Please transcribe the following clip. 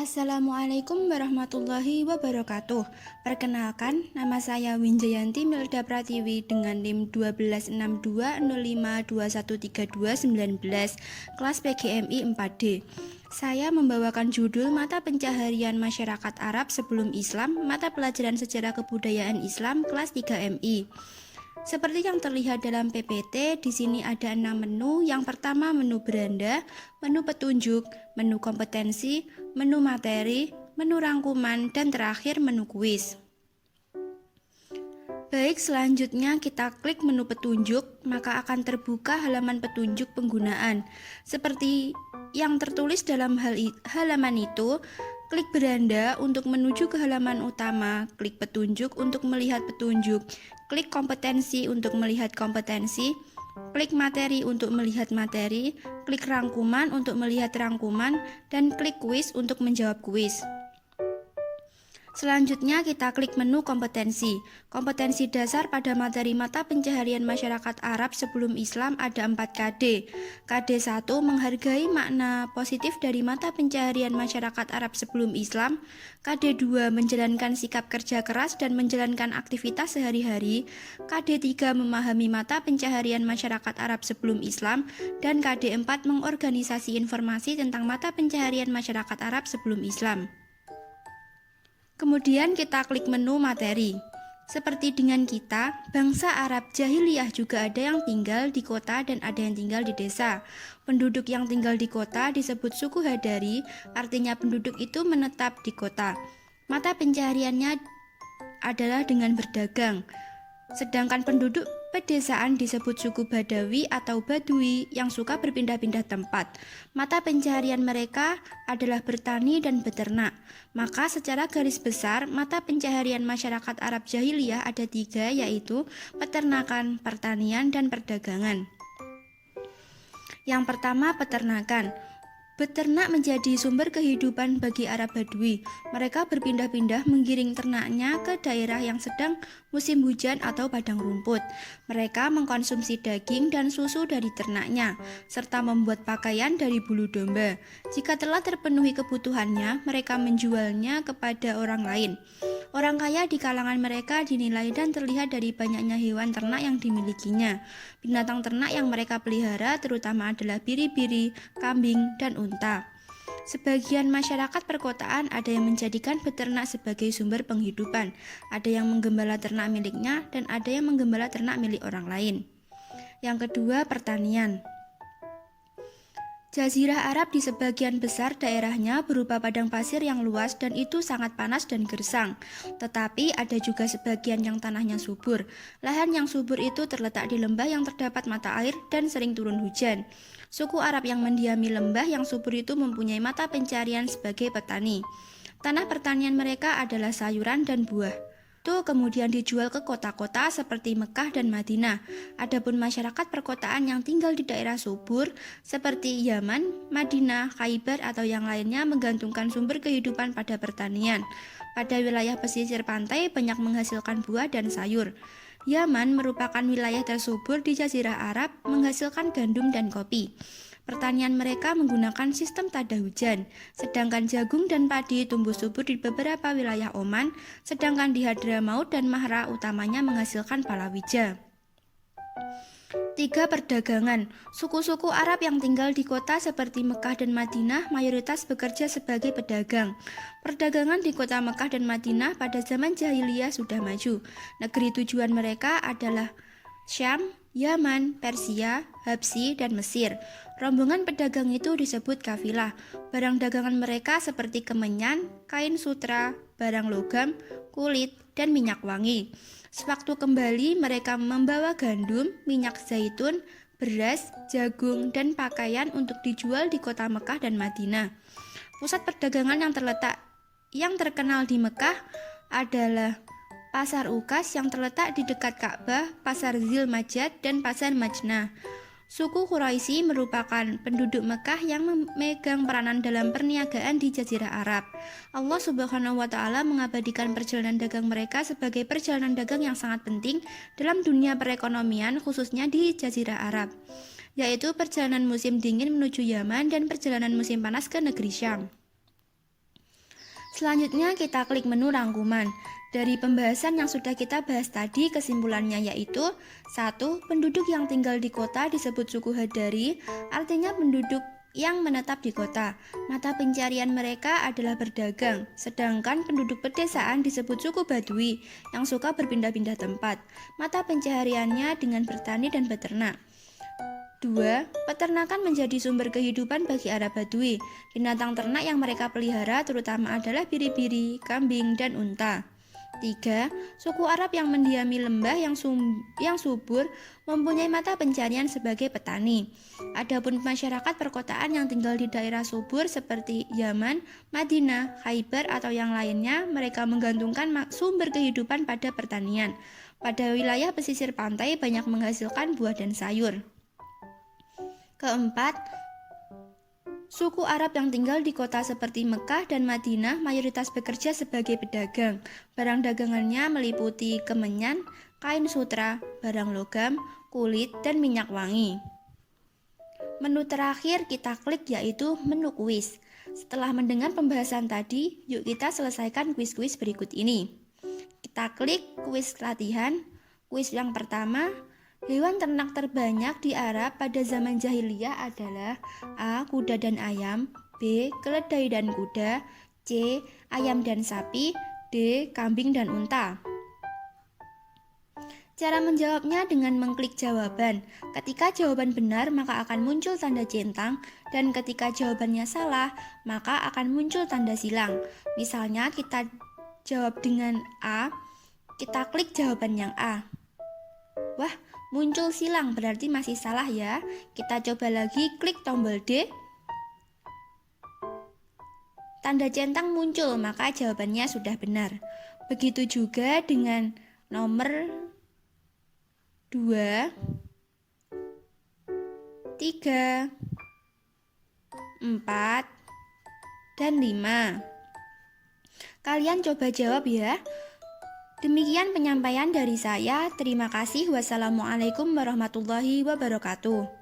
Assalamualaikum warahmatullahi wabarakatuh. Perkenalkan, nama saya Winjayanti Milda Pratiwi dengan NIM 126205213219, kelas PGMI 4D. Saya membawakan judul Mata Pencaharian Masyarakat Arab Sebelum Islam, Mata Pelajaran Sejarah Kebudayaan Islam, kelas 3MI. Seperti yang terlihat dalam PPT, di sini ada 6 menu. Yang pertama menu beranda, menu petunjuk, menu kompetensi, menu materi, menu rangkuman, dan terakhir menu kuis. Baik, selanjutnya kita klik menu petunjuk, maka akan terbuka halaman petunjuk penggunaan. Seperti yang tertulis dalam halaman itu, klik beranda untuk menuju ke halaman utama, klik petunjuk untuk melihat petunjuk, klik kompetensi untuk melihat kompetensi, klik materi untuk melihat materi, klik rangkuman untuk melihat rangkuman, dan klik kuis untuk menjawab kuis. Selanjutnya kita klik menu kompetensi. Kompetensi dasar pada materi mata pencaharian masyarakat Arab sebelum Islam ada 4 KD. KD 1 menghargai makna positif dari mata pencaharian masyarakat Arab sebelum Islam. KD 2 menjalankan sikap kerja keras dan menjalankan aktivitas sehari-hari. KD 3 memahami mata pencaharian masyarakat Arab sebelum Islam. Dan KD 4 mengorganisasi informasi tentang mata pencaharian masyarakat Arab sebelum Islam. Kemudian kita klik menu materi. Seperti dengan kita, bangsa Arab jahiliyah juga ada yang tinggal di kota dan ada yang tinggal di desa. Penduduk yang tinggal di kota disebut suku Hadari, artinya penduduk itu menetap di kota. Mata pencahariannya adalah dengan berdagang. Sedangkan penduduk pedesaan disebut suku Badawi atau Badui yang suka berpindah-pindah tempat. Mata pencaharian mereka adalah bertani dan beternak. Maka secara garis besar, mata pencaharian masyarakat Arab jahiliyah ada 3, yaitu peternakan, pertanian, dan perdagangan. Yang pertama, peternakan. Beternak menjadi sumber kehidupan bagi Arab Badui. Mereka berpindah-pindah menggiring ternaknya ke daerah yang sedang musim hujan atau padang rumput. Mereka mengkonsumsi daging dan susu dari ternaknya, serta membuat pakaian dari bulu domba. Jika telah terpenuhi kebutuhannya, mereka menjualnya kepada orang lain. Orang kaya di kalangan mereka dinilai dan terlihat dari banyaknya hewan ternak yang dimilikinya. Binatang ternak yang mereka pelihara terutama adalah biri-biri, kambing, dan unta. Sebagian masyarakat perkotaan ada yang menjadikan beternak sebagai sumber penghidupan. Ada yang menggembala ternak miliknya dan ada yang menggembala ternak milik orang lain. Yang kedua, pertanian. Jazirah Arab di sebagian besar daerahnya berupa padang pasir yang luas dan itu sangat panas dan gersang. Tetapi ada juga sebagian yang tanahnya subur. Lahan yang subur itu terletak di lembah yang terdapat mata air dan sering turun hujan. Suku Arab yang mendiami lembah yang subur itu mempunyai mata pencarian sebagai petani. Tanah pertanian mereka adalah sayuran dan buah. Itu kemudian dijual ke kota-kota seperti Mekah dan Madinah. Adapun masyarakat perkotaan yang tinggal di daerah subur seperti Yaman, Madinah, Khaybar atau yang lainnya menggantungkan sumber kehidupan pada pertanian. Pada wilayah pesisir pantai banyak menghasilkan buah dan sayur. Yaman merupakan wilayah tersubur di Jazirah Arab, menghasilkan gandum dan kopi. Pertanian mereka menggunakan sistem tada hujan, sedangkan jagung dan padi tumbuh subur di beberapa wilayah Oman, sedangkan di Hadramaut dan Mahra utamanya menghasilkan palawija. 3. Perdagangan. Suku-suku Arab yang tinggal di kota seperti Mekah dan Madinah mayoritas bekerja sebagai pedagang. Perdagangan di kota Mekah dan Madinah pada zaman jahiliyah sudah maju. Negeri tujuan mereka adalah Syam, Yaman, Persia, Habsyi, dan Mesir. Rombongan pedagang itu disebut kafilah. Barang dagangan mereka seperti kemenyan, kain sutra, barang logam, kulit, dan minyak wangi. Sewaktu kembali mereka membawa gandum, minyak zaitun, beras, jagung, dan pakaian untuk dijual di kota Mekah dan Madinah. Pusat perdagangan yang terkenal di Mekah adalah Pasar Ukas yang terletak di dekat Ka'bah, Pasar Zil Majad, dan Pasar Majnah. Suku Quraisy merupakan penduduk Mekah yang memegang peranan dalam perniagaan di Jazirah Arab. Allah Subhanahu wa Ta'ala mengabadikan perjalanan dagang mereka sebagai perjalanan dagang yang sangat penting dalam dunia perekonomian, khususnya di Jazirah Arab, yaitu perjalanan musim dingin menuju Yaman dan perjalanan musim panas ke negeri Syam. Selanjutnya kita klik menu rangkuman. Dari pembahasan yang sudah kita bahas tadi, kesimpulannya yaitu 1. Penduduk yang tinggal di kota disebut suku Hadari, artinya penduduk yang menetap di kota. Mata pencarian mereka adalah berdagang, sedangkan penduduk pedesaan disebut suku Badui yang suka berpindah-pindah tempat. Mata pencahariannya dengan bertani dan beternak. 2. Peternakan menjadi sumber kehidupan bagi Arab Badui. Binatang ternak yang mereka pelihara terutama adalah biri-biri, kambing, dan unta. 3. Suku Arab yang mendiami lembah yang subur mempunyai mata pencarian sebagai petani. Adapun masyarakat perkotaan yang tinggal di daerah subur seperti Yaman, Madinah, Khaybar atau yang lainnya, mereka menggantungkan sumber kehidupan pada pertanian. Pada wilayah pesisir pantai banyak menghasilkan buah dan sayur. Keempat, suku Arab yang tinggal di kota seperti Mekah dan Madinah mayoritas bekerja sebagai pedagang. Barang dagangannya meliputi kemenyan, kain sutra, barang logam, kulit, dan minyak wangi. Menu terakhir kita klik yaitu menu kuis. Setelah mendengar pembahasan tadi, yuk kita selesaikan kuis-kuis berikut ini. Kita klik kuis latihan. Kuis yang pertama, hewan ternak terbanyak di Arab pada zaman jahiliyah adalah A. Kuda dan ayam, B. Keledai dan kuda, C. Ayam dan sapi, D. Kambing dan unta. Cara menjawabnya dengan mengklik jawaban. Ketika jawaban benar, maka akan muncul tanda centang, dan ketika jawabannya salah, maka akan muncul tanda silang. Misalnya kita jawab dengan A, kita klik jawaban yang A. Wah, muncul silang, berarti masih salah ya. Kita coba lagi, klik tombol D. Tanda centang muncul, maka jawabannya sudah benar. Begitu juga dengan nomor 2, 3, 4, dan 5. Kalian coba jawab ya. Demikian penyampaian dari saya. Terima kasih. Wassalamualaikum warahmatullahi wabarakatuh.